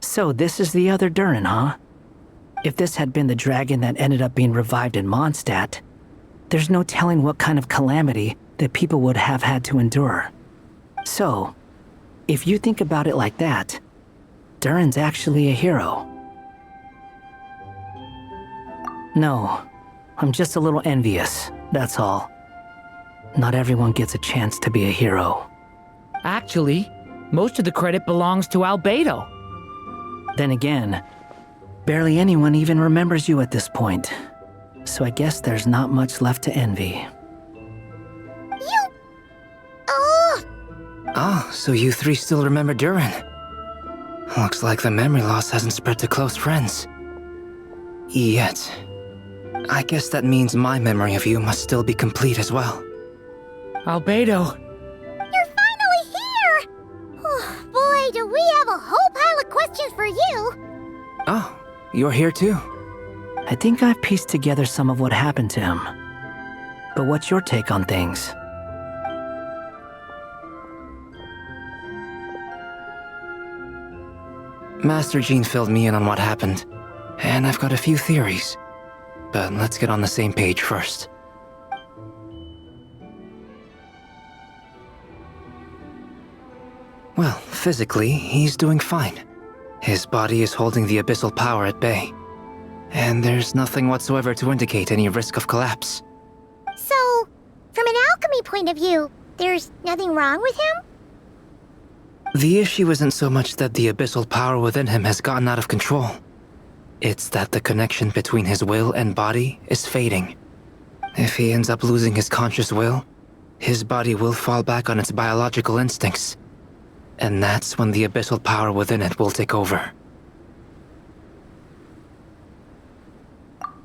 So this is the other Durin, huh? If this had been the dragon that ended up being revived in Mondstadt, there's no telling what kind of calamity that people would have had to endure. So, if you think about it like that, Durin's actually a hero. No, I'm just a little envious, that's all. Not everyone gets a chance to be a hero. Actually, most of the credit belongs to Albedo. Then again, barely anyone even remembers you at this point. So I guess there's not much left to envy. Oh, so you three still remember Durin. Looks like the memory loss hasn't spread to close friends. Yet. I guess that means my memory of you must still be complete as well. Albedo. You're finally here! Oh, boy, do we have a whole pile of questions for you! Oh, you're here too? I think I've pieced together some of what happened to him. But what's your take on things? Master Jean filled me in on what happened, and I've got a few theories. But let's get on the same page first. Well, physically, he's doing fine. His body is holding the abyssal power at bay. And there's nothing whatsoever to indicate any risk of collapse. So, from an alchemy point of view, there's nothing wrong with him? The issue isn't so much that the abyssal power within him has gotten out of control. It's that the connection between his will and body is fading. If he ends up losing his conscious will, his body will fall back on its biological instincts. And that's when the abyssal power within it will take over.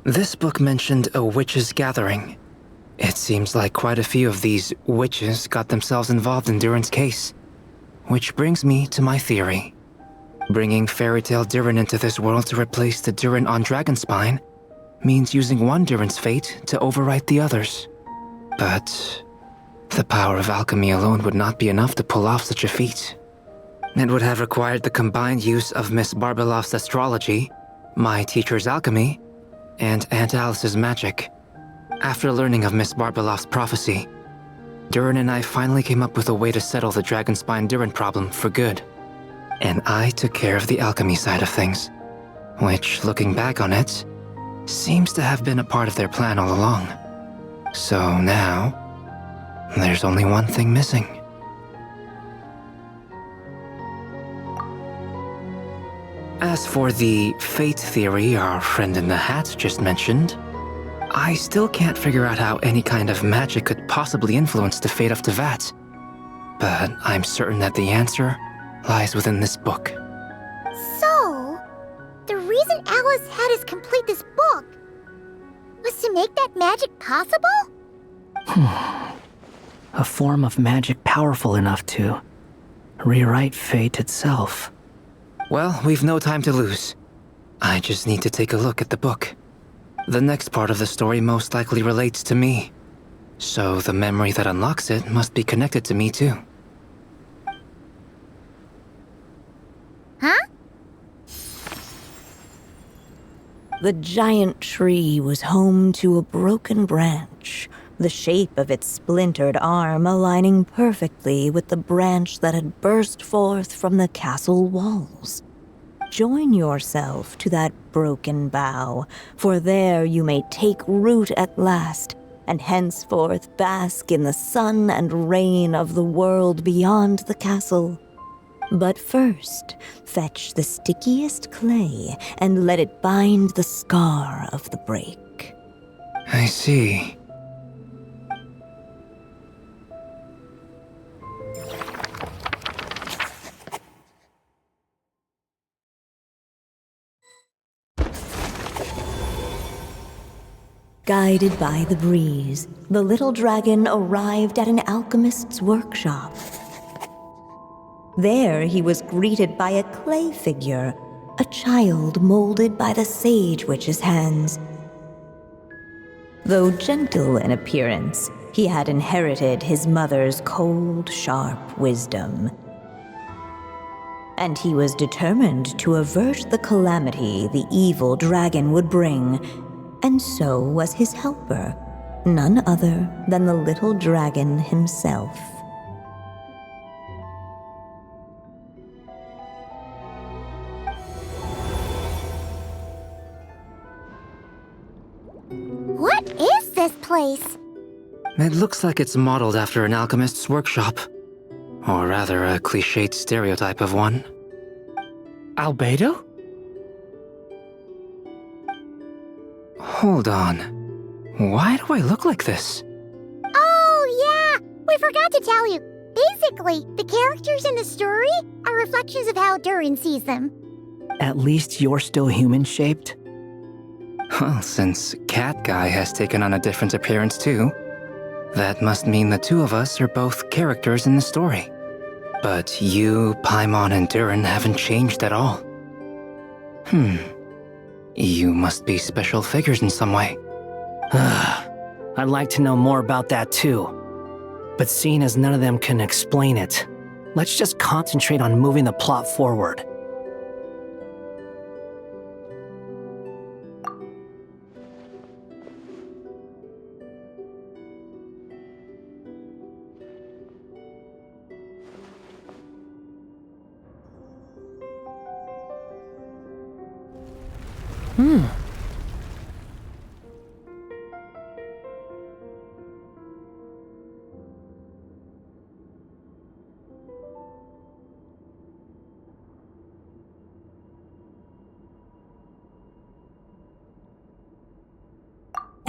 This book mentioned a witches' gathering. It seems like quite a few of these witches got themselves involved in Durin's case. Which brings me to my theory. Bringing Fairy Tale Durin into this world to replace the Durin on Dragonspine means using one Durin's fate to overwrite the others. But the power of alchemy alone would not be enough to pull off such a feat. It would have required the combined use of Miss Barbeloff's astrology, my teacher's alchemy, and Aunt Alice's magic. After learning of Miss Barbeloff's prophecy, Durin and I finally came up with a way to settle the Dragonspine Durin problem for good. And I took care of the alchemy side of things, which, looking back on it, seems to have been a part of their plan all along. So now, there's only one thing missing. As for the fate theory our friend in the hat just mentioned, I still can't figure out how any kind of magic could possibly influence the fate of Tevat. But I'm certain that the answer lies within this book. So, the reason Alice had us complete this book was to make that magic possible? A form of magic powerful enough to rewrite fate itself. Well, we've no time to lose. I just need to take a look at the book. The next part of the story most likely relates to me. So the memory that unlocks it must be connected to me too. Huh? The giant tree was home to a broken branch, the shape of its splintered arm aligning perfectly with the branch that had burst forth from the castle walls. Join yourself to that broken bough, for there you may take root at last, and henceforth bask in the sun and rain of the world beyond the castle. But first, fetch the stickiest clay and let it bind the scar of the break. I see. Guided by the breeze, the little dragon arrived at an alchemist's workshop. There he was greeted by a clay figure, a child molded by the Sage Witch's hands. Though gentle in appearance, he had inherited his mother's cold, sharp wisdom. And he was determined to avert the calamity the evil dragon would bring, and so was his helper, none other than the little dragon himself. What is this place? It looks like it's modeled after an alchemist's workshop. Or rather, a cliched stereotype of one. Albedo? Hold on. Why do I look like this? Oh, yeah! We forgot to tell you. Basically, the characters in the story are reflections of how Durin sees them. At least you're still human-shaped? Well, since Cat Guy has taken on a different appearance too, that must mean the two of us are both characters in the story. But you, Paimon, and Durin haven't changed at all. You must be special figures in some way. I'd like to know more about that too. But seeing as none of them can explain it, let's just concentrate on moving the plot forward.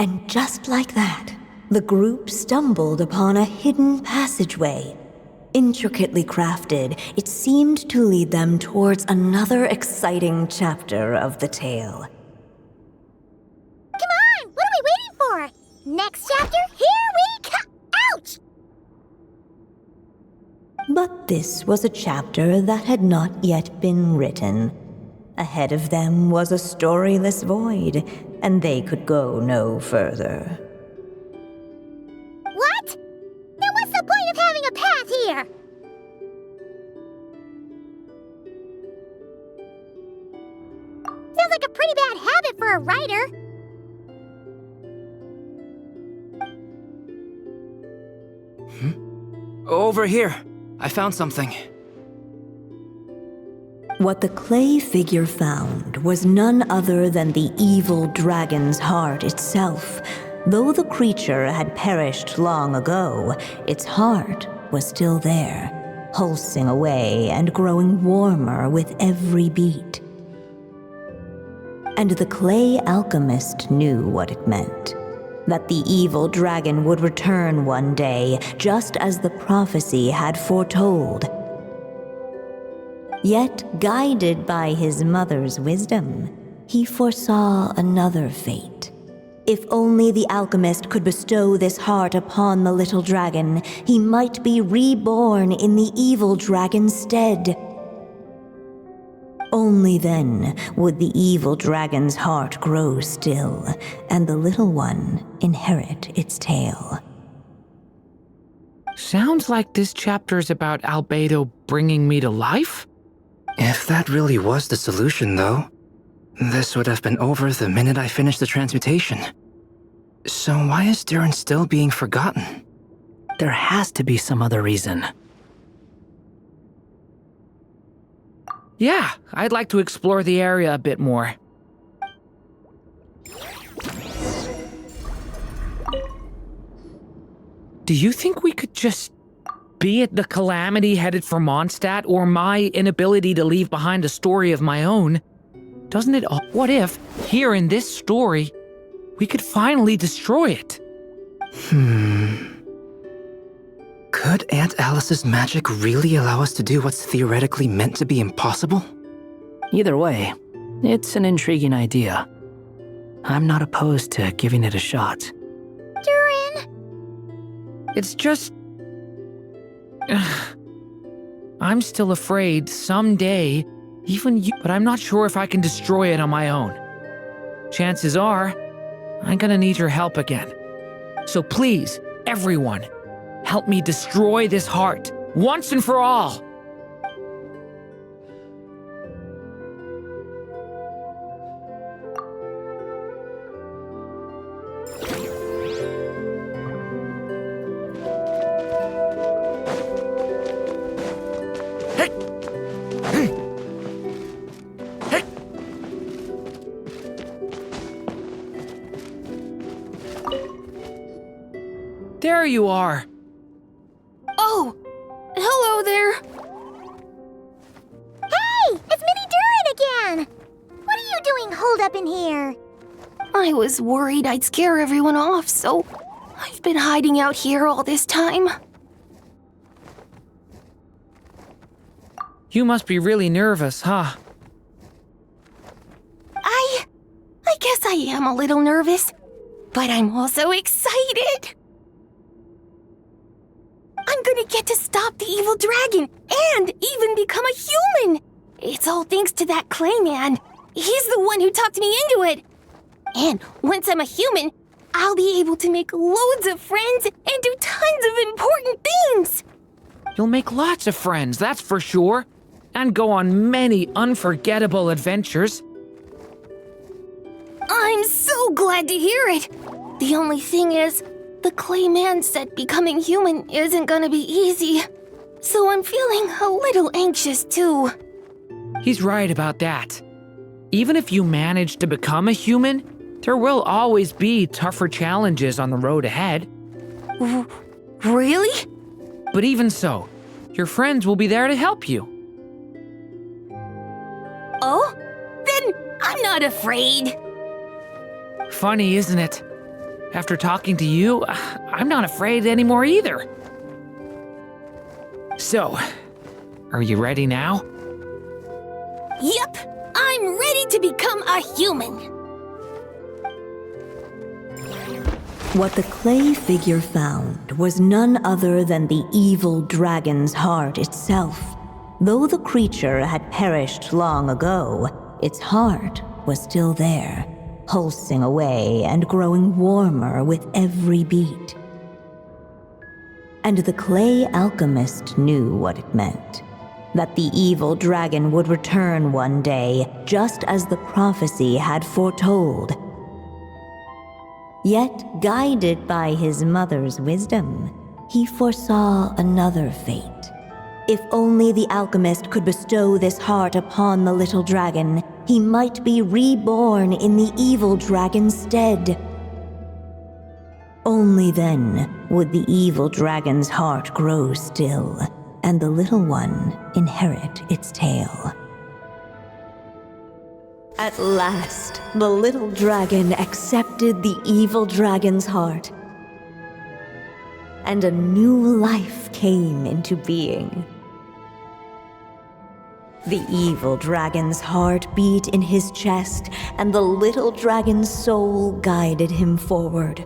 And just like that, the group stumbled upon a hidden passageway. Intricately crafted, it seemed to lead them towards another exciting chapter of the tale. Come on! What are we waiting for? Next chapter, here we come! Ouch! But this was a chapter that had not yet been written. Ahead of them was a storyless void, and they could go no further. What? Then what's the point of having a path here? Sounds like a pretty bad habit for a writer. Over here. I found something. What the clay figure found was none other than the evil dragon's heart itself. Though the creature had perished long ago, its heart was still there, pulsing away and growing warmer with every beat. And the clay alchemist knew what it meant. That the evil dragon would return one day, just as the prophecy had foretold. Yet, guided by his mother's wisdom, he foresaw another fate. If only the alchemist could bestow this heart upon the little dragon, he might be reborn in the evil dragon's stead. Only then would the evil dragon's heart grow still, and the little one inherit its tale. Sounds like this chapter's about Albedo bringing me to life? If that really was the solution, though, this would have been over the minute I finished the transmutation. So why is Durin still being forgotten? There has to be some other reason. Yeah, I'd like to explore the area a bit more. Do you think we could just... be it the calamity headed for Mondstadt or my inability to leave behind a story of my own, doesn't it... What if, here in this story, we could finally destroy it? Could Aunt Alice's magic really allow us to do what's theoretically meant to be impossible? Either way, it's an intriguing idea. I'm not opposed to giving it a shot. Durin! It's just... I'm still afraid someday, even you... But I'm not sure if I can destroy it on my own. Chances are, I'm gonna need your help again. So please, everyone, help me destroy this heart, once and for all. There you are. Oh, hello there. Hey, it's Mini Durin again! What are you doing holed up in here? I was worried I'd scare everyone off, so I've been hiding out here all this time. You must be really nervous, huh? I guess I am a little nervous, but I'm also excited. I'm gonna get to stop the evil dragon and even become a human. It's all thanks to that Clayman. He's the one who talked me into it. And once I'm a human, I'll be able to make loads of friends and do tons of important things. You'll make lots of friends, that's for sure. And go on many unforgettable adventures. I'm so glad to hear it. The only thing is, the Clayman said becoming human isn't gonna be easy. So I'm feeling a little anxious too. He's right about that. Even if you manage to become a human, there will always be tougher challenges on the road ahead. Really? But even so, your friends will be there to help you. Oh? Then I'm not afraid. Funny, isn't it? After talking to you, I'm not afraid anymore either. So, are you ready now? Yep, I'm ready to become a human. What the clay figure found was none other than the evil dragon's heart itself. Though the creature had perished long ago, its heart was still there, pulsing away and growing warmer with every beat. And the clay alchemist knew what it meant. That the evil dragon would return one day, just as the prophecy had foretold. Yet, guided by his mother's wisdom, he foresaw another fate. If only the alchemist could bestow this heart upon the little dragon, he might be reborn in the evil dragon's stead. Only then would the evil dragon's heart grow still, and the little one inherit its tale. At last, the little dragon accepted the evil dragon's heart, and a new life came into being. The evil dragon's heart beat in his chest, and the little dragon's soul guided him forward.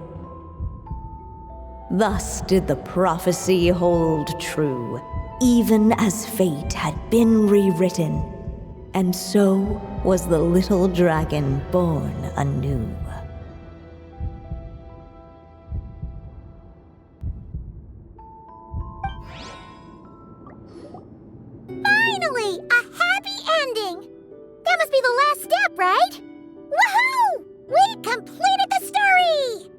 Thus did the prophecy hold true, even as fate had been rewritten, and so was the little dragon born anew. Finally! A happy ending! That must be the last step, right? Woohoo! We completed the story!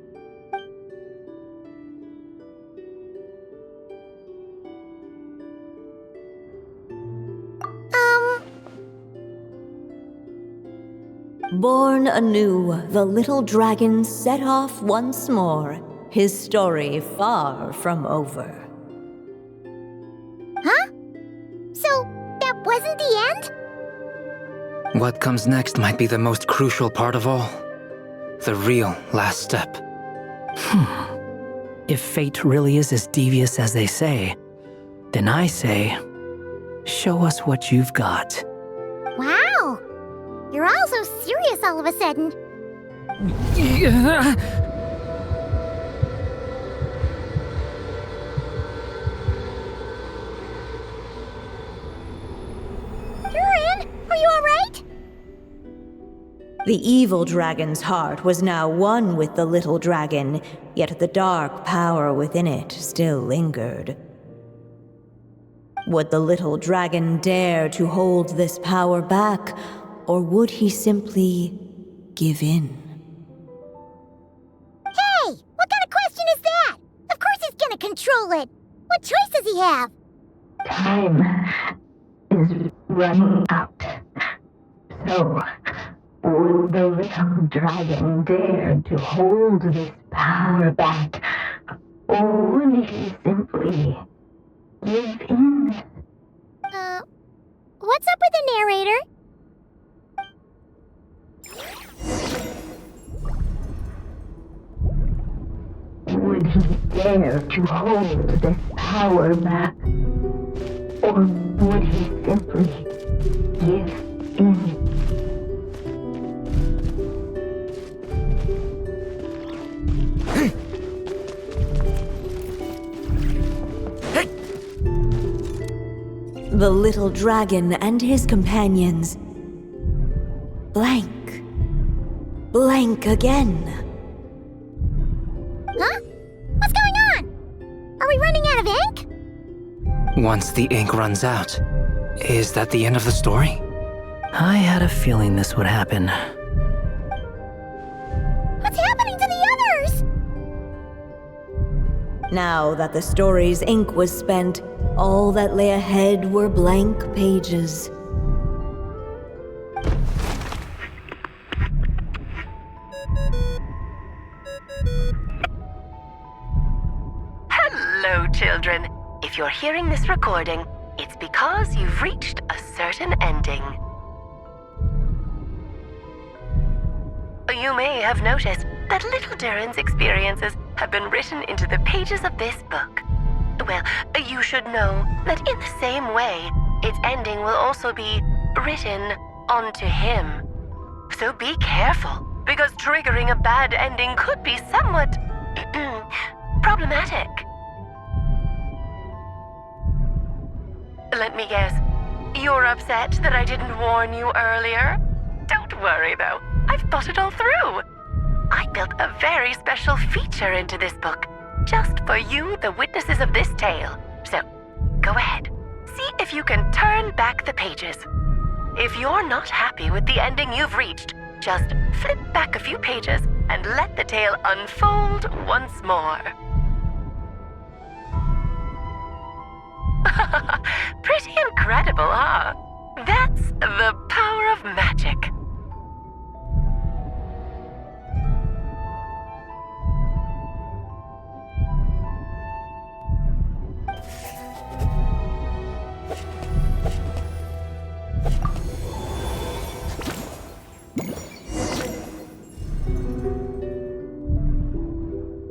Born anew, the little dragon set off once more, his story far from over. Huh? So, that wasn't the end? What comes next might be the most crucial part of all. The real last step. If fate really is as devious as they say, then I say, show us what you've got. Wow! You're all so serious all of a sudden. Durin, are you alright? The evil dragon's heart was now one with the little dragon, yet the dark power within it still lingered. Would the little dragon dare to hold this power back, or would he simply give in? Hey! What kind of question is that? Of course he's gonna control it! What choice does he have? Time is running out. So, will the little dragon dare to hold this power back, or will he simply give in? What's up with the narrator? Would he dare to hold this power back, or would he simply give in? The little dragon and his companions blank. Blank again. Huh? What's going on? Are we running out of ink? Once the ink runs out, is that the end of the story? I had a feeling this would happen. What's happening to the others? Now that the story's ink was spent, all that lay ahead were blank pages. Hello, children. If you're hearing this recording, it's because you've reached a certain ending. You may have noticed that little Durin's experiences have been written into the pages of this book. Well, you should know that in the same way, its ending will also be written onto him. So be careful, because triggering a bad ending could be somewhat problematic. Let me guess, you're upset that I didn't warn you earlier? Don't worry though, I've thought it all through. I built a very special feature into this book, just for you, the witnesses of this tale. So, go ahead, see if you can turn back the pages. If you're not happy with the ending you've reached, just flip back a few pages and let the tale unfold once more. Pretty incredible, huh? That's the power of magic.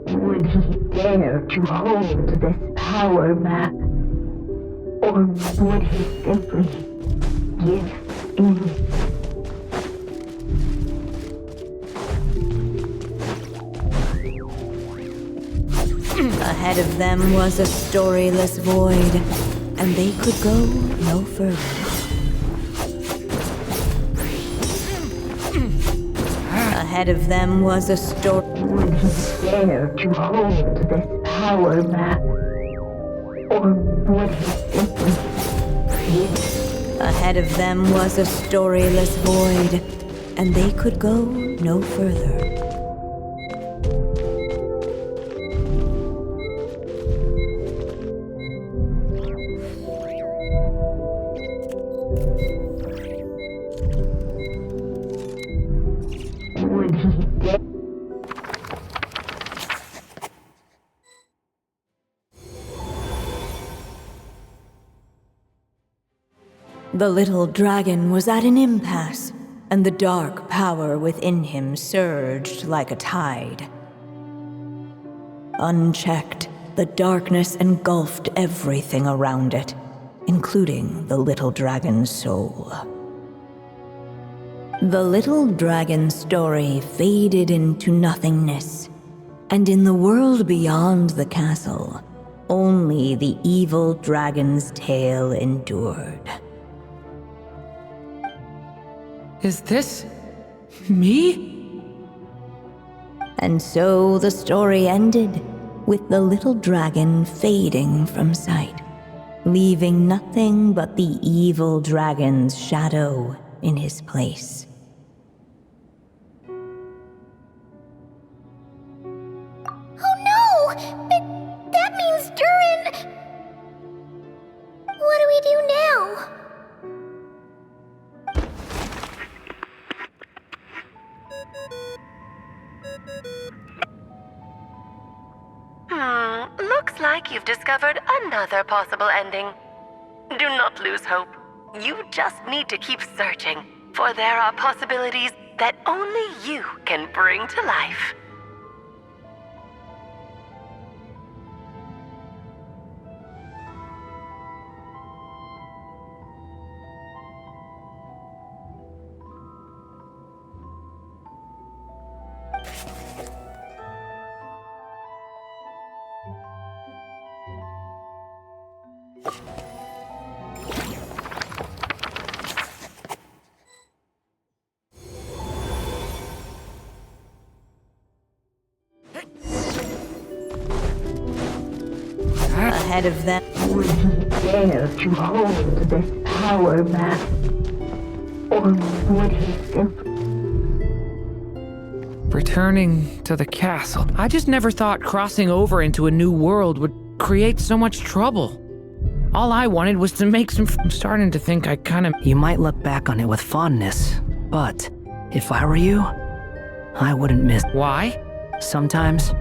Would he dare to hold this power back, or would he simply give in? Ahead of them was a storyless void, and they could go no further. Ahead of them was a story. Would he dare to hold this power back, or would he simply give? Ahead of them was a storyless void, and they could go no further. Would he dare? The little dragon was at an impasse, and the dark power within him surged like a tide. Unchecked, the darkness engulfed everything around it, including the little dragon's soul. The little dragon's story faded into nothingness, and in the world beyond the castle, only the evil dragon's tale endured. Is this Me? And so the story ended, with the little dragon fading from sight, leaving nothing but the evil dragon's shadow in his place. Oh no! That means Durin... What do we do now? Looks like you've discovered another possible ending. Do not lose hope. You just need to keep searching, for there are possibilities that only you can bring to life. Ahead of them, Would he dare to hold this power map? Or would he simply... Returning to the castle. I just never thought crossing over into a new world would create so much trouble. All I wanted was to make some... I'm starting to think I kind of... You might look back on it with fondness, but if I were you, I wouldn't miss. Why? Sometimes,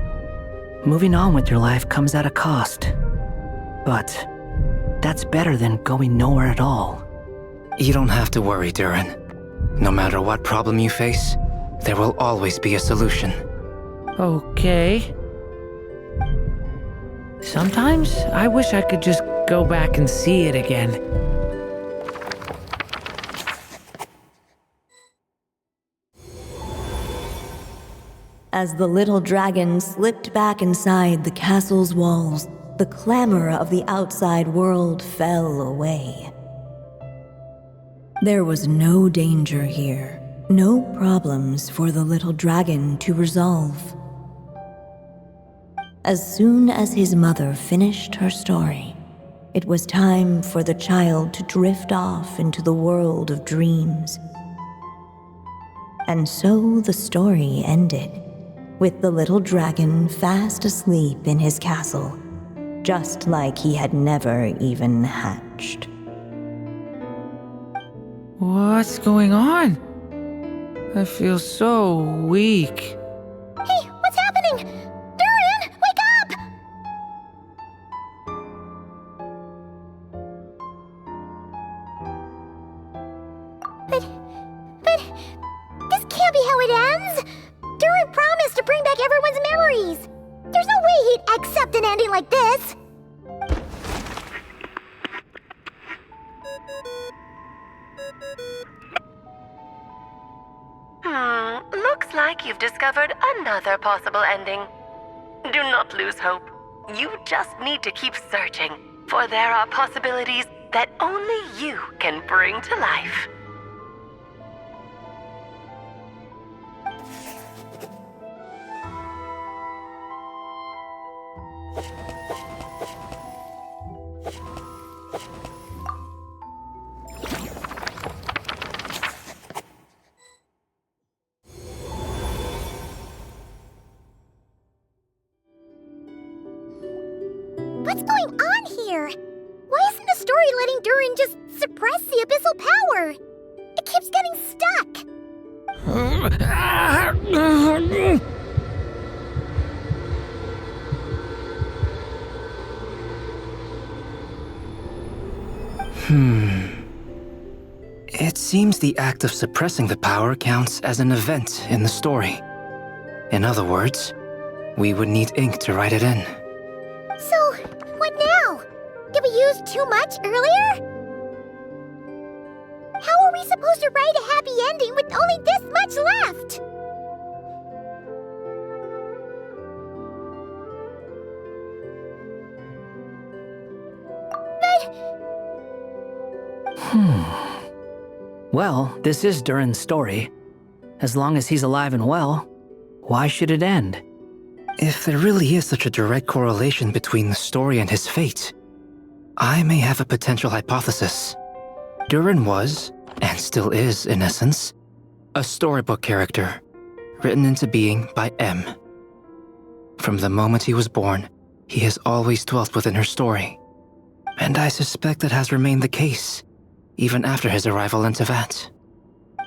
moving on with your life comes at a cost. But that's better than going nowhere at all. You don't have to worry, Durin. No matter what problem you face, there will always be a solution. Okay. Sometimes I wish I could just go back and see it again. as the little dragon slipped back inside the castle's walls, the clamor of the outside world fell away. There was no danger here, no problems for the little dragon to resolve. As soon as his mother finished her story, it was time for the child to drift off into the world of dreams. And so the story ended, with the little dragon fast asleep in his castle, just like he had never even hatched. What's going on? I feel so weak. Hey, what's happening? Durin, wake up! But, this can't be how it ends! Durin promised to bring back everyone's memories! There's no way he'd accept an ending like this! Looks like you've discovered another possible ending. Do not lose hope. You just need to keep searching, for there are possibilities that only you can bring to life. What's going on here? Why isn't the story letting Durin just suppress the abyssal power? It keeps getting stuck. It seems the act of suppressing the power counts as an event in the story. In other words, we would need ink to write it in. So, what now? Did we use too much earlier? How are we supposed to write a happy ending with only this much left? Well, this is Durin's story. As long as he's alive and well, why should it end? If there really is such a direct correlation between the story and his fate, I may have a potential hypothesis. Durin was, and still is in essence, a storybook character, written into being by M. From the moment he was born, he has always dwelt within her story. And I suspect that has remained the case, even after his arrival in Tevat.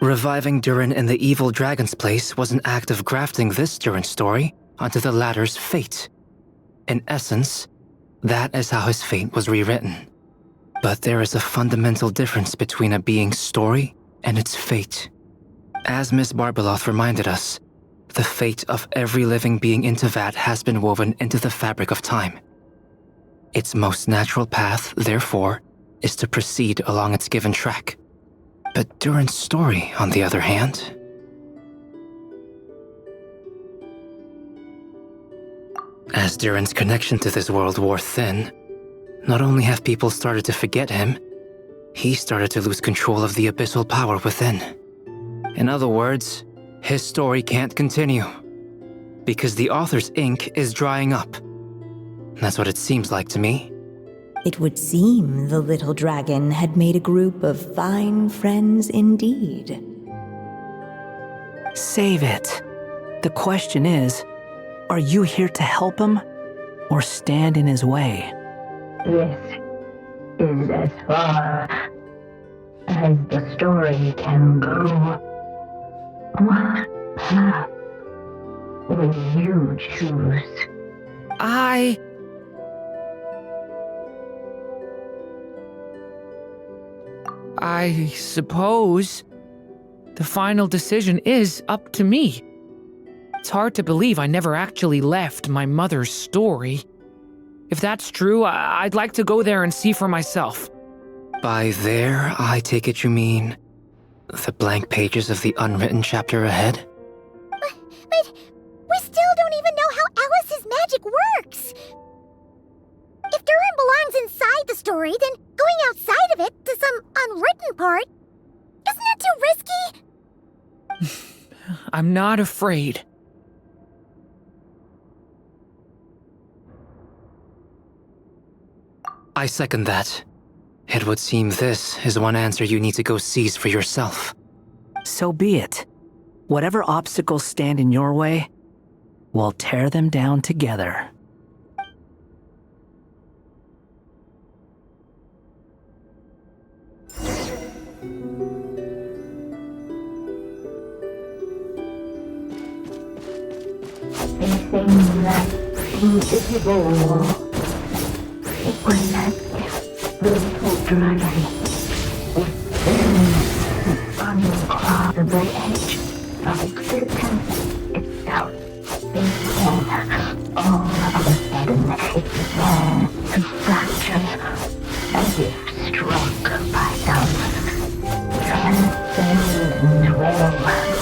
Reviving Durin in the evil dragon's place was an act of grafting this Durin story onto the latter's fate. In essence, that is how his fate was rewritten. But there is a fundamental difference between a being's story and its fate. As Miss Barbeloth reminded us, the fate of every living being in Tevat has been woven into the fabric of time. Its most natural path, therefore, is to proceed along its given track. But Durin's story, on the other hand... As Durin's connection to this world wore thin, not only have people started to forget him, he started to lose control of the abyssal power within. In other words, his story can't continue, because the author's ink is drying up. That's what it seems like to me. It would seem the little dragon had made a group of fine friends indeed. Save it. The question is, are you here to help him, or stand in his way? This is as far as the story can go. What path will you choose? I suppose the final decision is up to me. It's hard to believe I never actually left my mother's story. If that's true, I'd like to go there and see for myself. By there, I take it you mean the blank pages of the unwritten chapter ahead? But we still don't even know how Alice's magic works. If Durin belongs inside the story, then going outside of it to some unwritten part, isn't that too risky? I'm not afraid. I second that. It would seem this is one answer you need to go seize for yourself. So be it. Whatever obstacles stand in your way, we'll tear them down together. Anything that invisible when that little dragon within the uncrossable edge of existence itself began all of a sudden it began to fracture as if struck by some transcendent wave.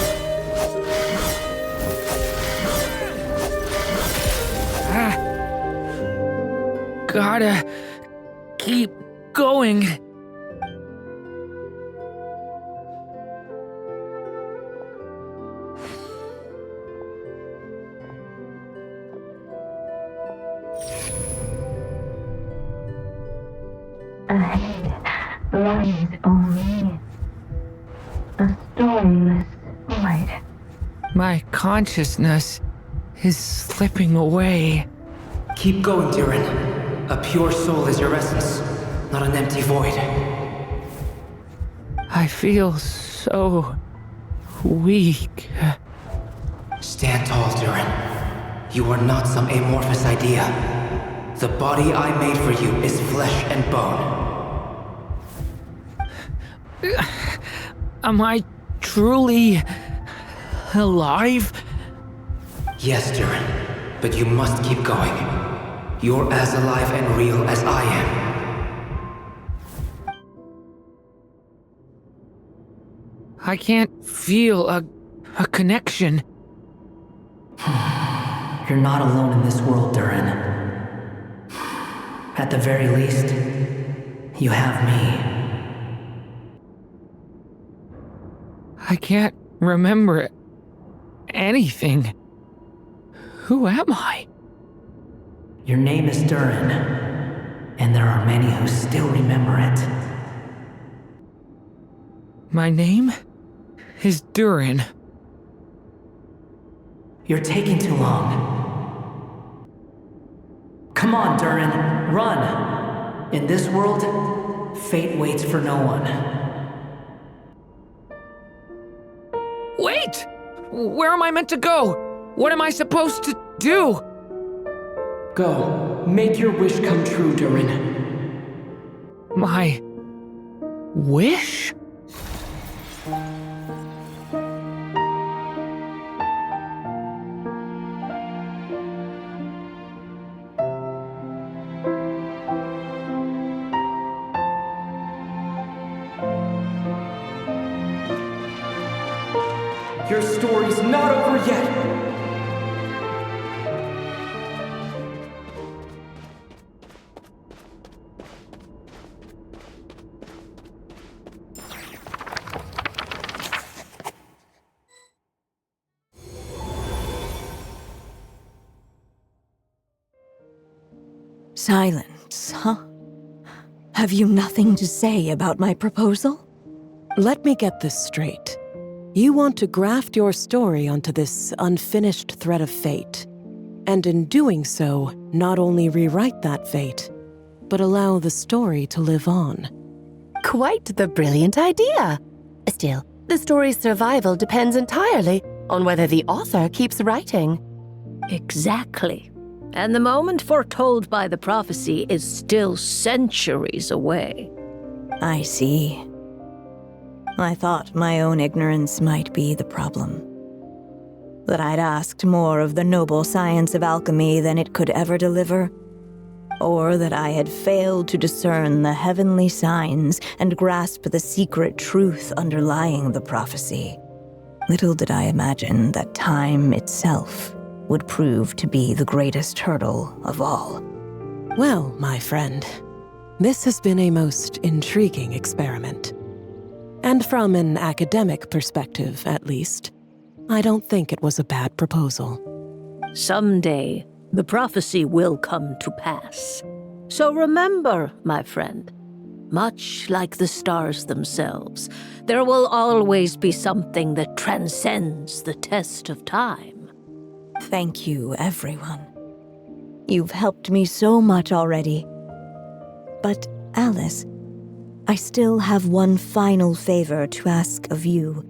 Gotta keep going. Ahead lies only a stormless void. My consciousness is slipping away. Keep going, Durin. A pure soul is your essence, not an empty void. I feel so weak. Stand tall, Durin. You are not some amorphous idea. The body I made for you is flesh and bone. Am I truly alive? Yes, Durin, but you must keep going. You're as alive and real as I am. I can't feel a connection. You're not alone in this world, Durin. At the very least, you have me. I can't remember anything. Who am I? Your name is Durin, and there are many who still remember it. My name is Durin. You're taking too long. Come on, Durin, run! In this world, fate waits for no one. Wait! Where am I meant to go? What am I supposed to do? Go, make your wish come true, Durin. My wish? Your story's not over yet! Silence, huh? Have you nothing to say about my proposal? Let me get this straight. You want to graft your story onto this unfinished thread of fate, and in doing so, not only rewrite that fate, but allow the story to live on. Quite the brilliant idea. Still, the story's survival depends entirely on whether the author keeps writing. Exactly. And the moment foretold by the prophecy is still centuries away. I see. I thought my own ignorance might be the problem. That I'd asked more of the noble science of alchemy than it could ever deliver. Or that I had failed to discern the heavenly signs and grasp the secret truth underlying the prophecy. Little did I imagine that time itself would prove to be the greatest hurdle of all. Well, my friend, this has been a most intriguing experiment. And from an academic perspective, at least, I don't think it was a bad proposal. Someday, the prophecy will come to pass. So remember, my friend, much like the stars themselves, there will always be something that transcends the test of time. Thank you, everyone. You've helped me so much already. But, Alice, I still have one final favor to ask of you.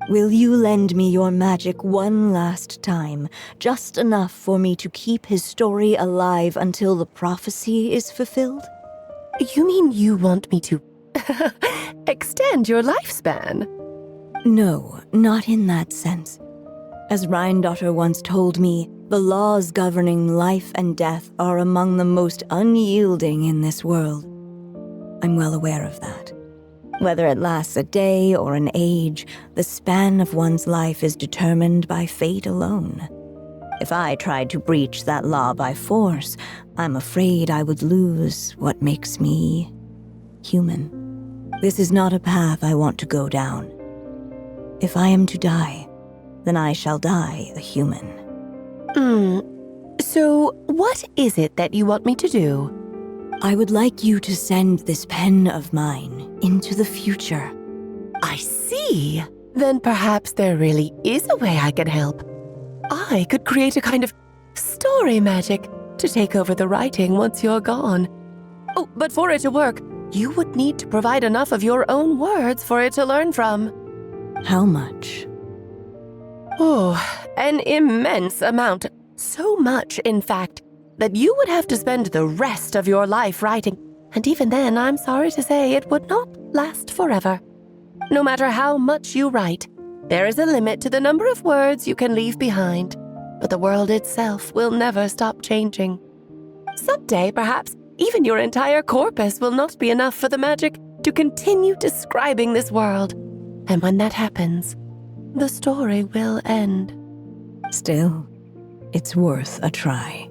Will you lend me your magic one last time, just enough for me to keep his story alive until the prophecy is fulfilled? You mean you want me to extend your lifespan? No, not in that sense. As Rheindotter once told me, the laws governing life and death are among the most unyielding in this world. I'm well aware of that. Whether it lasts a day or an age, the span of one's life is determined by fate alone. If I tried to breach that law by force, I'm afraid I would lose what makes me human. This is not a path I want to go down. If I am to die, then I shall die a human. So what is it that you want me to do? I would like you to send this pen of mine into the future. I see. Then perhaps there really is a way I can help. I could create a kind of story magic to take over the writing once you're gone. Oh, but for it to work, you would need to provide enough of your own words for it to learn from. How much? Oh, an immense amount. So much, in fact, that you would have to spend the rest of your life writing. And even then, I'm sorry to say, it would not last forever. No matter how much you write, there is a limit to the number of words you can leave behind. But the world itself will never stop changing. Someday, perhaps, even your entire corpus will not be enough for the magic to continue describing this world. And when that happens, the story will end. Still, it's worth a try.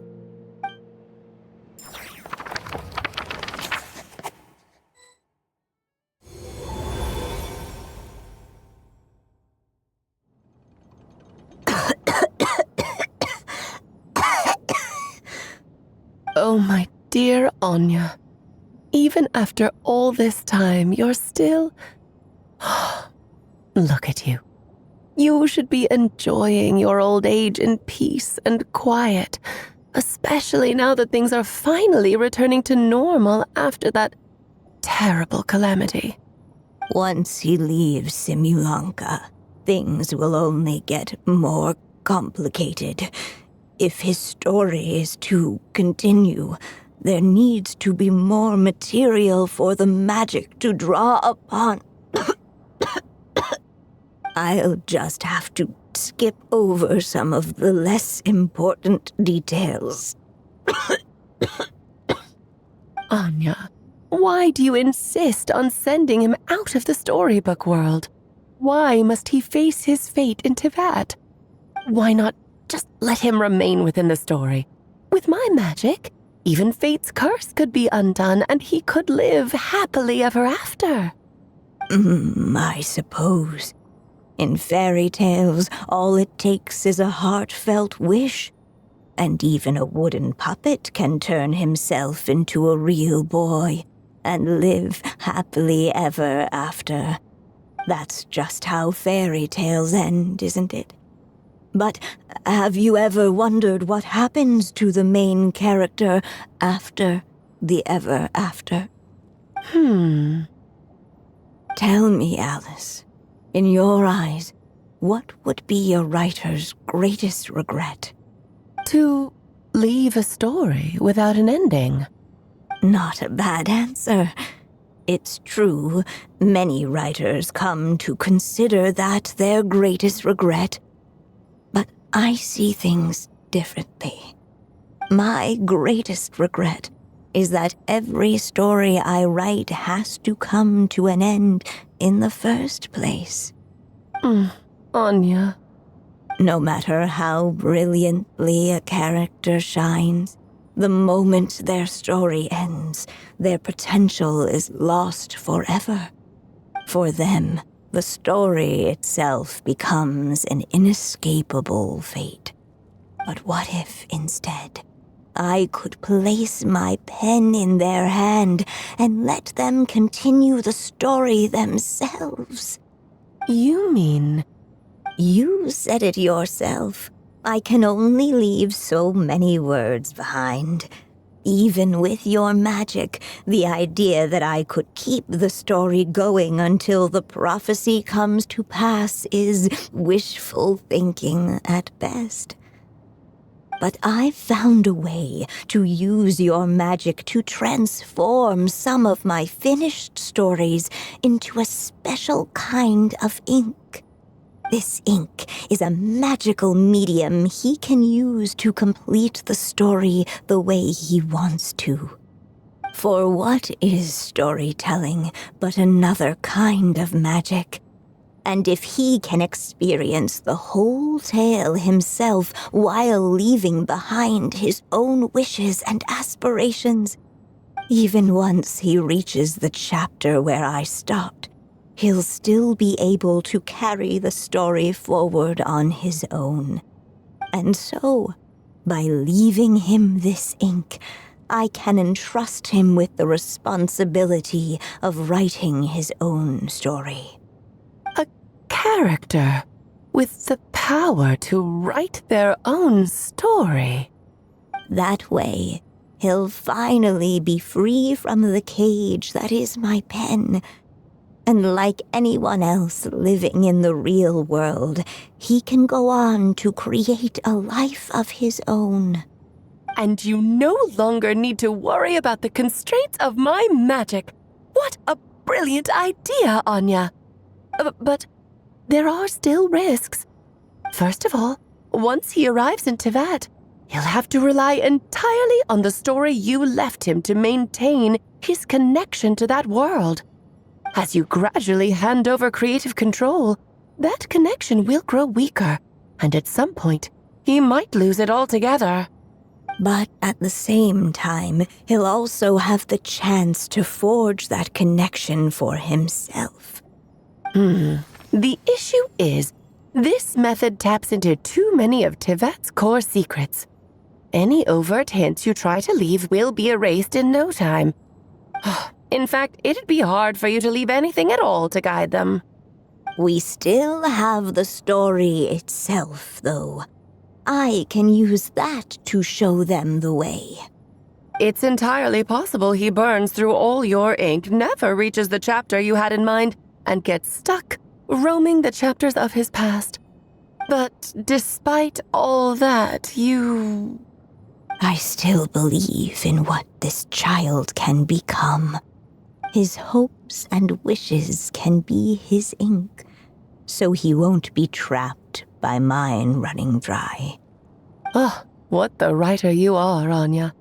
dear Anya, even after all this time, you're still... Look at you. You should be enjoying your old age in peace and quiet, especially now that things are finally returning to normal after that terrible calamity. Once he leaves Simulanka, things will only get more complicated. If his story is to continue, there needs to be more material for the magic to draw upon. I'll just have to skip over some of the less important details. Anya, why do you insist on sending him out of the storybook world? Why must he face his fate in Teyvat? Why not just let him remain within the story? With my magic, even fate's curse could be undone and he could live happily ever after. I suppose. In fairy tales, all it takes is a heartfelt wish. And even a wooden puppet can turn himself into a real boy and live happily ever after. That's just how fairy tales end, isn't it? But have you ever wondered what happens to the main character after the ever after? Tell me, Alice, in your eyes, what would be a writer's greatest regret? To leave a story without an ending. Not a bad answer. It's true, many writers come to consider that their greatest regret. But I see things differently. My greatest regret is that every story I write has to come to an end in the first place. Anya. No matter how brilliantly a character shines, the moment their story ends, their potential is lost forever. For them, the story itself becomes an inescapable fate. But what if, instead, I could place my pen in their hand and let them continue the story themselves? You mean... You said it yourself. I can only leave so many words behind. Even with your magic, the idea that I could keep the story going until the prophecy comes to pass is wishful thinking at best. But I've found a way to use your magic to transform some of my finished stories into a special kind of ink. This ink is a magical medium he can use to complete the story the way he wants to. For what is storytelling but another kind of magic? And if he can experience the whole tale himself while leaving behind his own wishes and aspirations, even once he reaches the chapter where I stopped, he'll still be able to carry the story forward on his own. And so, by leaving him this ink, I can entrust him with the responsibility of writing his own story. A character with the power to write their own story. That way, he'll finally be free from the cage that is my pen. And like anyone else living in the real world, he can go on to create a life of his own. And you no longer need to worry about the constraints of my magic. What a brilliant idea, Anya. But there are still risks. First of all, once he arrives in Teyvat, he'll have to rely entirely on the story you left him to maintain his connection to that world. As you gradually hand over creative control, that connection will grow weaker, and at some point, he might lose it altogether. But at the same time, he'll also have the chance to forge that connection for himself. The issue is, this method taps into too many of Teyvat's core secrets. Any overt hints you try to leave will be erased in no time. In fact, it'd be hard for you to leave anything at all to guide them. We still have the story itself, though. I can use that to show them the way. It's entirely possible he burns through all your ink, never reaches the chapter you had in mind, and gets stuck, roaming the chapters of his past. But despite all that, I still believe in what this child can become. His hopes and wishes can be his ink, so he won't be trapped by mine running dry. Oh, what the writer you are, Anya.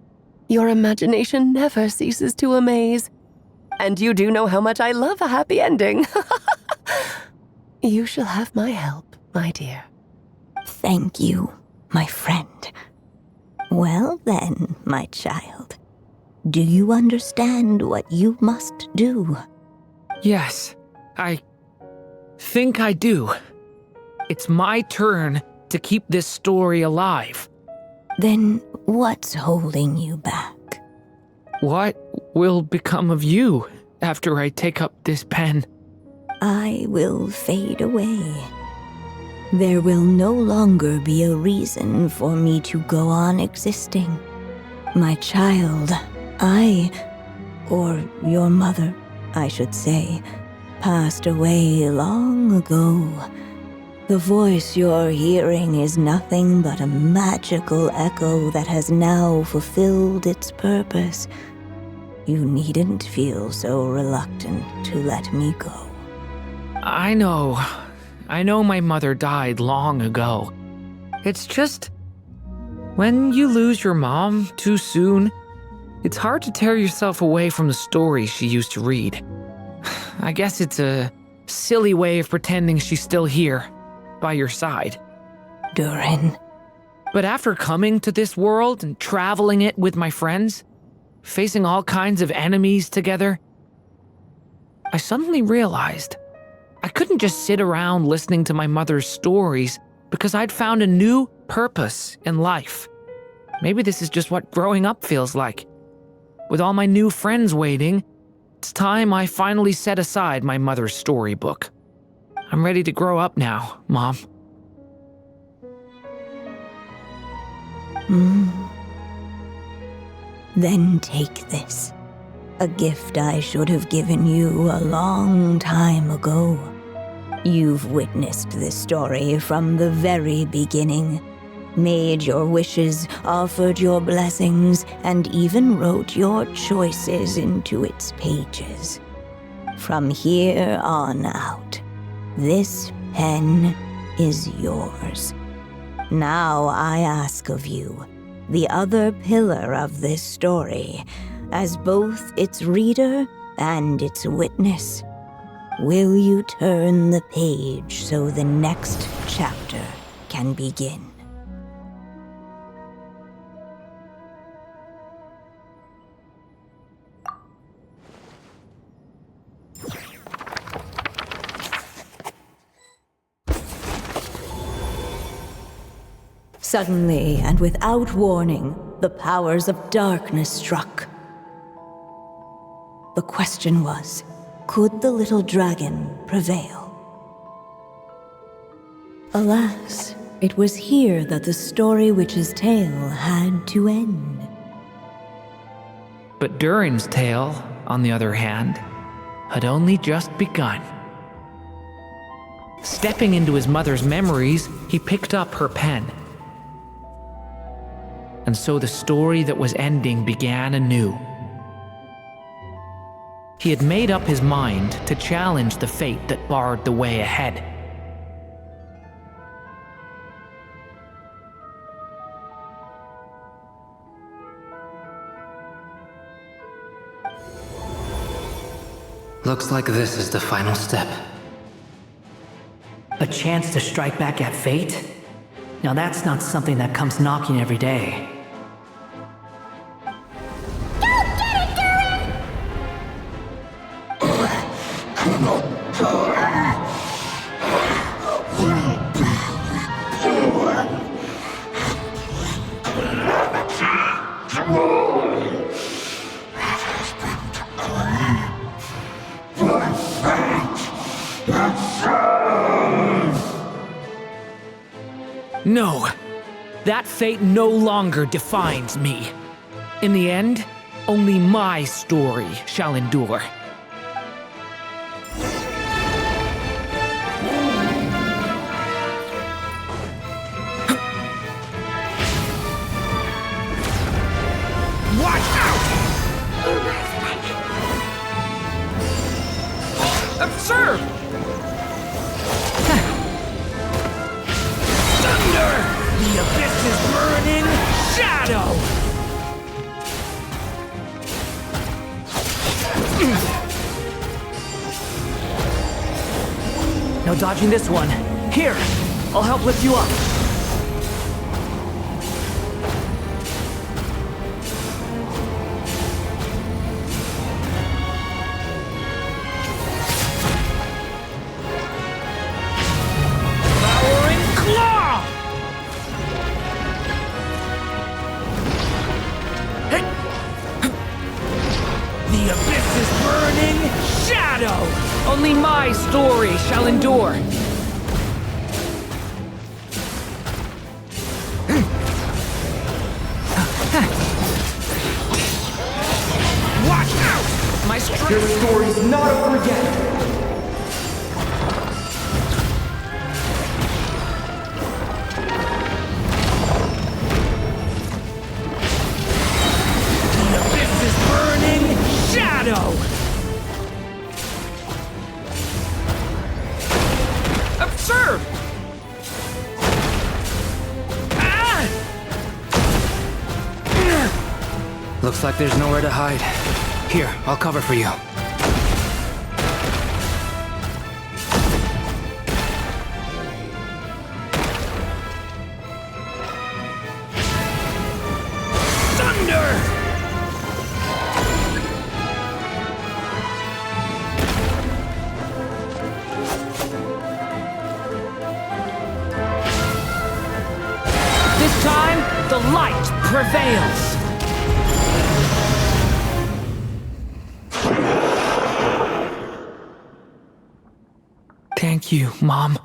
Your imagination never ceases to amaze. And you do know how much I love a happy ending. You shall have my help, my dear. Thank you, my friend. Well then, my child, do you understand what you must do? Yes, I think I do. It's my turn to keep this story alive. Then what's holding you back? What will become of you after I take up this pen? I will fade away. There will no longer be a reason for me to go on existing. My child, or your mother, I should say, passed away long ago. The voice you're hearing is nothing but a magical echo that has now fulfilled its purpose. You needn't feel so reluctant to let me go. I know my mother died long ago. It's just, when you lose your mom too soon, it's hard to tear yourself away from the stories she used to read. I guess it's a silly way of pretending she's still here, by your side. Durin. But after coming to this world and traveling it with my friends, facing all kinds of enemies together, I suddenly realized I couldn't just sit around listening to my mother's stories because I'd found a new purpose in life. Maybe this is just what growing up feels like. With all my new friends waiting, it's time I finally set aside my mother's storybook. I'm ready to grow up now, Mom. Then take this. A gift I should have given you a long time ago. You've witnessed this story from the very beginning, made your wishes, offered your blessings, and even wrote your choices into its pages. From here on out, this pen is yours. Now I ask of you, the other pillar of this story, as both its reader and its witness, will you turn the page so the next chapter can begin? Suddenly, and without warning, the powers of darkness struck. The question was, could the little dragon prevail? Alas, it was here that the story witch's tale had to end. But Durin's tale, on the other hand, had only just begun. Stepping into his mother's memories, he picked up her pen. And so the story that was ending began anew. He had made up his mind to challenge the fate that barred the way ahead. Looks like this is the final step. A chance to strike back at fate? Now that's not something that comes knocking every day. No, that fate no longer defines me. In the end, only my story shall endure. Watch out! Observe! Thunder! The abyss is burning! Shadow! No dodging this one. Here, I'll help lift you up. Devouring claw! The abyss is burning! Shadow! Only my story shall endure. Watch out! My your story's not over yet. The abyss is burning! Shadow! Observe! Ah! Looks like there's nowhere to hide. Here, I'll cover for you. Thunder! This time, the light prevails. Thank you, Mom.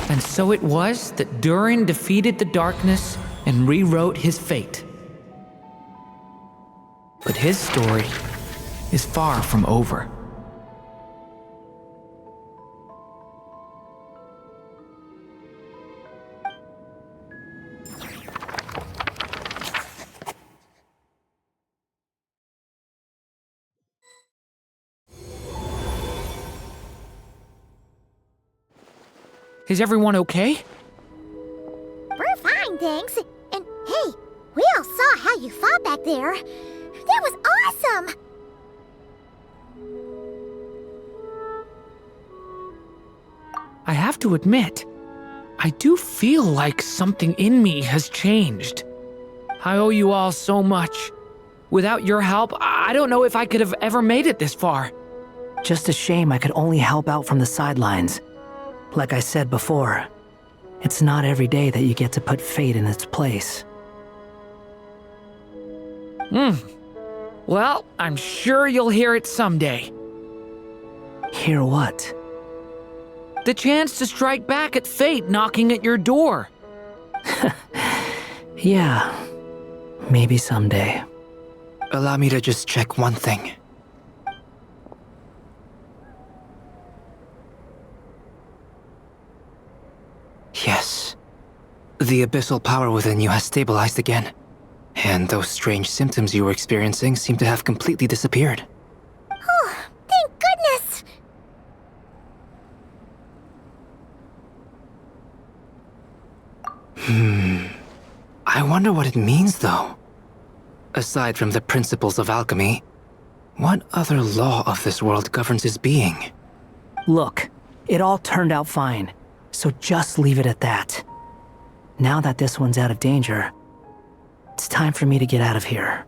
And so it was that Durin defeated the darkness and rewrote his fate. But his story is far from over. Is everyone okay? We're fine, thanks. And hey, we all saw how you fought back there. That was awesome! I have to admit, I do feel like something in me has changed. I owe you all so much. Without your help, I don't know if I could have ever made it this far. Just a shame I could only help out from the sidelines. Like I said before, it's not every day that you get to put fate in its place. Well, I'm sure you'll hear it someday. Hear what? The chance to strike back at fate knocking at your door. Yeah, maybe someday. Allow me to just check one thing. Yes. The abyssal power within you has stabilized again. And those strange symptoms you were experiencing seem to have completely disappeared. Oh, thank goodness! I wonder what it means, though. Aside from the principles of alchemy, what other law of this world governs his being? Look, it all turned out fine, so just leave it at that. Now that this one's out of danger, it's time for me to get out of here.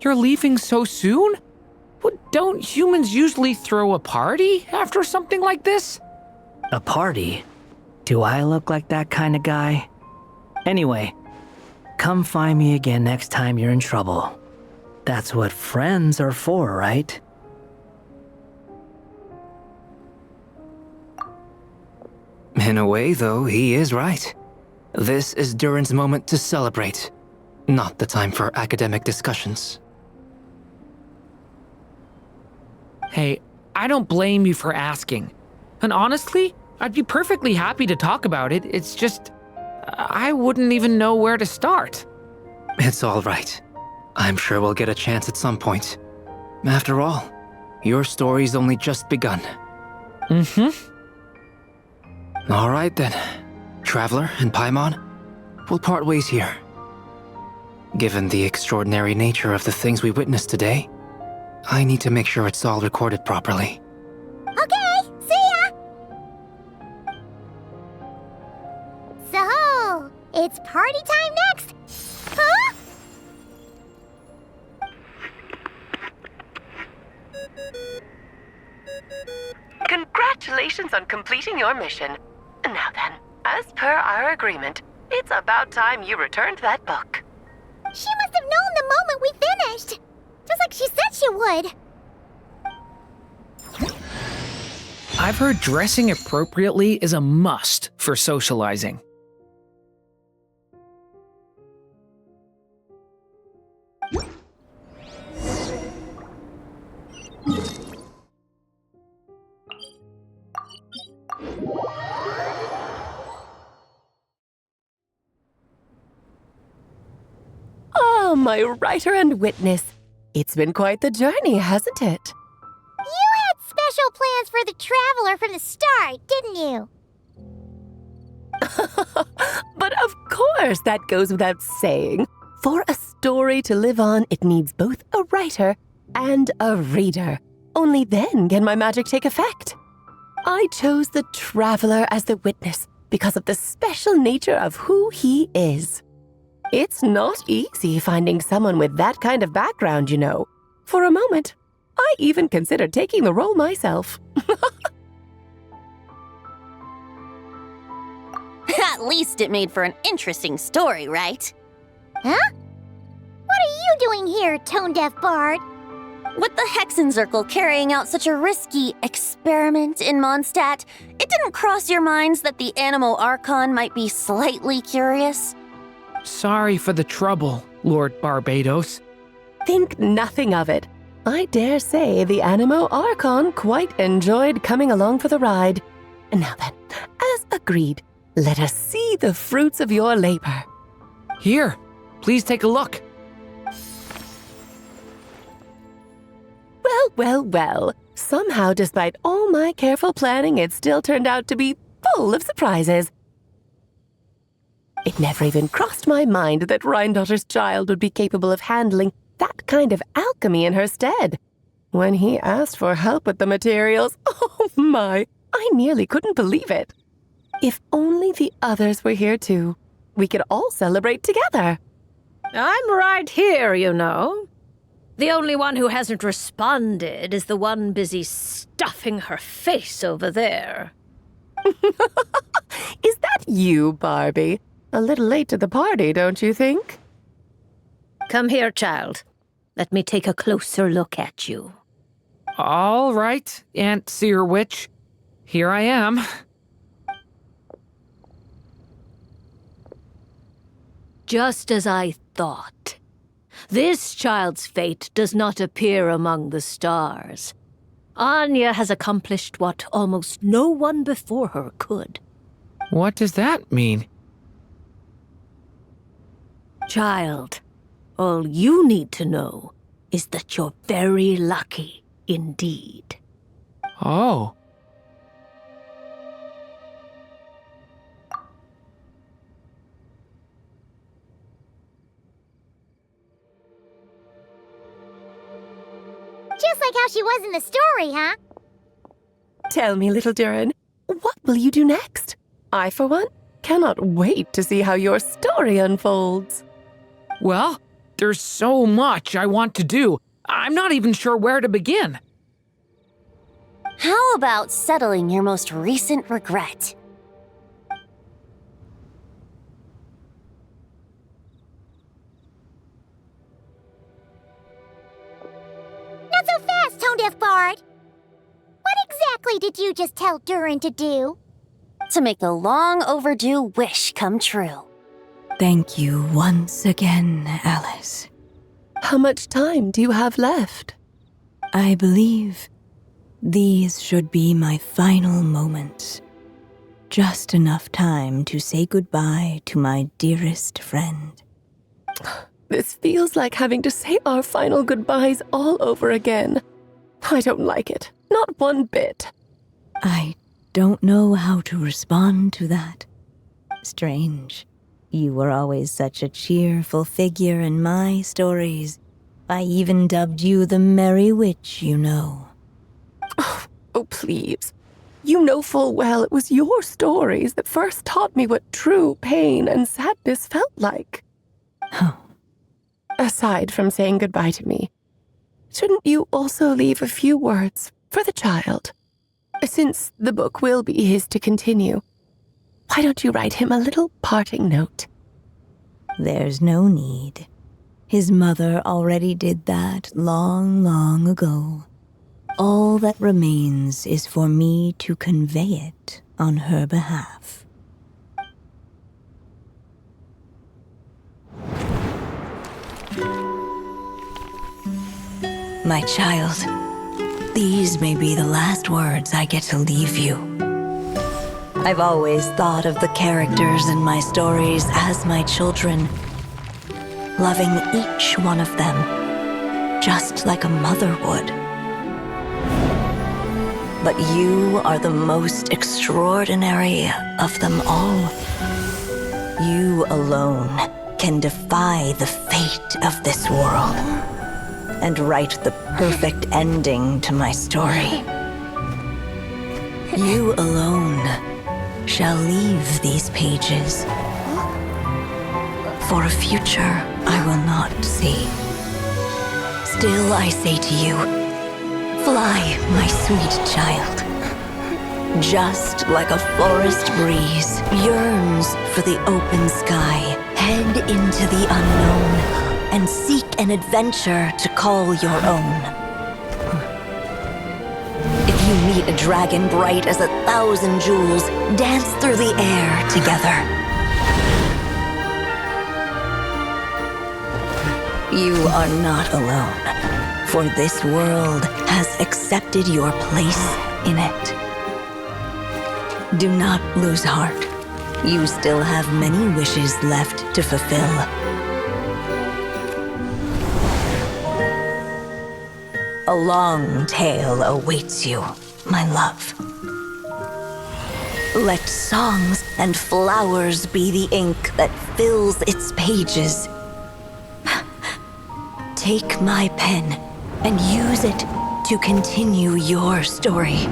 You're leaving so soon? Don't humans usually throw a party after something like this? A party? Do I look like that kind of guy? Anyway, come find me again next time you're in trouble. That's what friends are for, right? In a way, though, he is right. This is Durin's moment to celebrate, not the time for academic discussions. Hey, I don't blame you for asking. And honestly, I'd be perfectly happy to talk about it. It's just, I wouldn't even know where to start. It's all right. I'm sure we'll get a chance at some point. After all, your story's only just begun. All right then. Traveler and Paimon, we'll part ways here. Given the extraordinary nature of the things we witnessed today, I need to make sure it's all recorded properly. Okay, see ya! So, it's party time next! Huh? Congratulations on completing your mission. Now then, as per our agreement, it's about time you returned that book. She must have known the moment we finished! Just like she said she would! I've heard dressing appropriately is a must for socializing. Oh, my writer and witness. It's been quite the journey, hasn't it? You had special plans for the Traveler from the start, didn't you? But of course, that goes without saying. For a story to live on, it needs both a writer and a reader. Only then can my magic take effect. I chose the Traveler as the witness because of the special nature of who he is. It's not easy finding someone with that kind of background, you know. For a moment, I even considered taking the role myself. At least it made for an interesting story, right? Huh? What are you doing here, tone-deaf bard? With the Hexenzirkel carrying out such a risky experiment in Mondstadt, it didn't cross your minds that the Animo Archon might be slightly curious? Sorry for the trouble, Lord Barbados. Think nothing of it. I dare say the Animo Archon quite enjoyed coming along for the ride. And now then, as agreed, let us see the fruits of your labor. Here, please take a look. Well. Somehow, despite all my careful planning, it still turned out to be full of surprises. It never even crossed my mind that Rhindotter's child would be capable of handling that kind of alchemy in her stead. When he asked for help with the materials, oh my, I nearly couldn't believe it. If only the others were here too, we could all celebrate together. I'm right here, you know. The only one who hasn't responded is the one busy stuffing her face over there. Is that you, Barbie? A little late to the party, don't you think? Come here, child. Let me take a closer look at you. All right, Aunt Seer Witch. Here I am. Just as I thought. This child's fate does not appear among the stars. Anya has accomplished what almost no one before her could. What does that mean? Child, all you need to know is that you're very lucky indeed. Oh. Just like how she was in the story, huh? Tell me, little Durin, what will you do next? I, for one, cannot wait to see how your story unfolds. Well, there's so much I want to do. I'm not even sure where to begin. How about settling your most recent regret? Not so fast, tone-deaf bard! What exactly did you just tell Durin to do? to make a long overdue wish come true. Thank you once again, Alice. How much time do you have left? I believe these should be my final moments. Just enough time to say goodbye to my dearest friend. This feels like having to say our final goodbyes all over again. I don't like it. Not one bit. I don't know how to respond to that. Strange. You were always such a cheerful figure in my stories. I even dubbed you the Merry Witch, you know. Oh, please. You know full well it was your stories that first taught me what true pain and sadness felt like. Oh. Aside from saying goodbye to me, shouldn't you also leave a few words for the child? Since the book will be his to continue, why don't you write him a little parting note? There's no need. His mother already did that long, long ago. All that remains is for me to convey it on her behalf. My child, these may be the last words I get to leave you. I've always thought of the characters in my stories as my children, loving each one of them, just like a mother would. But you are the most extraordinary of them all. You alone can defy the fate of this world and write the perfect ending to my story. You alone shall leave these pages for a future I will not see. Still I say to you, fly, my sweet child. Just like a forest breeze yearns for the open sky, head into the unknown and seek an adventure to call your own. If you meet a dragon bright as 1,000 jewels, dance through the air together. You are not alone, for this world has accepted your place in it. Do not lose heart. You still have many wishes left to fulfill. A long tale awaits you, my love. Let songs and flowers be the ink that fills its pages. Take my pen and use it to continue your story.